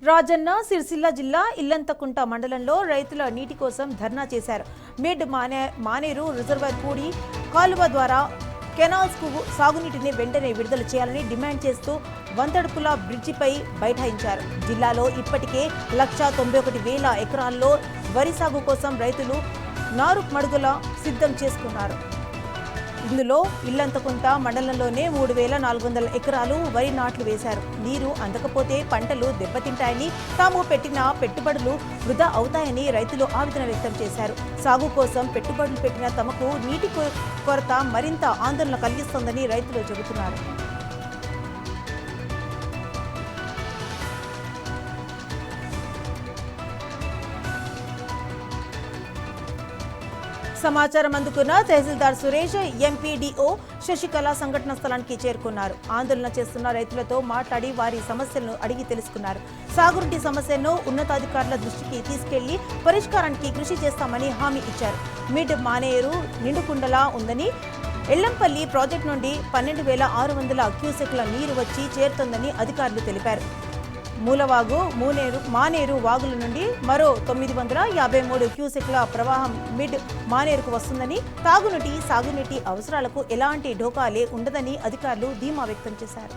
రాజన్న సిరిసిల్ల జిల్లా ఇల్లంతకుంట మండలంలో రైతుల నీటి కోసం ధర్నా చేశారు. మిడ్ మానేరు రిజర్వాయర్ పూడి కాలువ ద్వారా కెనాల్స్ కు సాగునీటిని వెంటనే విడుదల చేయాలని డిమాండ్ చేస్తూ వంతడుపుల బ్రిడ్జిపై బైఠాయించారు. జిల్లాలో ఇప్పటికే 191,000 ఎకరాల్లో వరి సాగు కోసం రైతులు నారు మడుగుల సిద్ధం చేసుకున్నారు. ఇందులో ఇల్లంతకుంట మండలంలోనే 3,400 ఎకరాలు వరి నాట్లు వేశారు. నీరు అందకపోతే పంటలు దెబ్బతింటాయని, తాము పెట్టిన పెట్టుబడులు వృధా అవుతాయని రైతులు ఆవేదన వ్యక్తం చేశారు. సాగు కోసం పెట్టుబడులు పెట్టిన తమకు నీటి కొరత మరింత ఆందోళన కలిగిస్తోందని రైతులు చెబుతున్నారు. సమాచారం అందుకున్న తహసీల్దార్ సురేష్, ఎంపీడీఓ శశికళ సంఘటన స్థలానికి చేరుకున్నారు. ఆందోళన చేస్తున్న రైతులతో మాట్లాడి వారి సమస్యలను అడిగి తెలుసుకున్నారు. సాగునీటి సమస్యను ఉన్నతాధికారుల దృష్టికి తీసుకెళ్లి పరిష్కారానికి కృషి చేస్తామని హామీ ఇచ్చారు. మిడ్ మానేరు నిండుకుండలా ఉందని, ఎల్లంపల్లి ప్రాజెక్టు నుండి 12,600 క్యూసెక్ల నీరు వచ్చి చేరుతోందని అధికారులు తెలిపారు. మూలవాగు, మానేరు వాగుల నుండి మరో 953 క్యూసెక్ల ప్రవాహం మిడ్ మానేరుకు వస్తుందని, తాగునీటి, సాగునీటి అవసరాలకు ఎలాంటి ఢోకా ఉండదని అధికారులు ధీమా వ్యక్తం చేశారు.